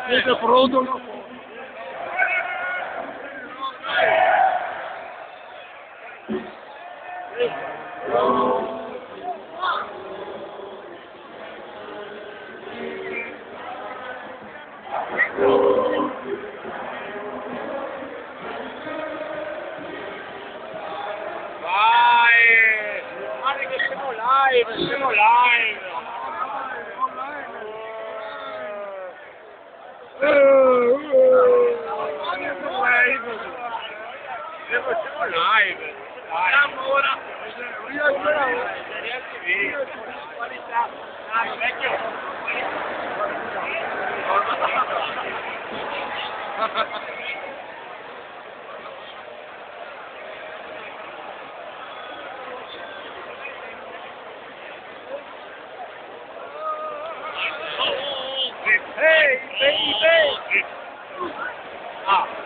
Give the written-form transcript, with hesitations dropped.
Siete pronto? Guarda che siamo live, siamo live! Siamo live! Siamo ora! Qualità! Dai, vecchio! Hey, baby! Ah!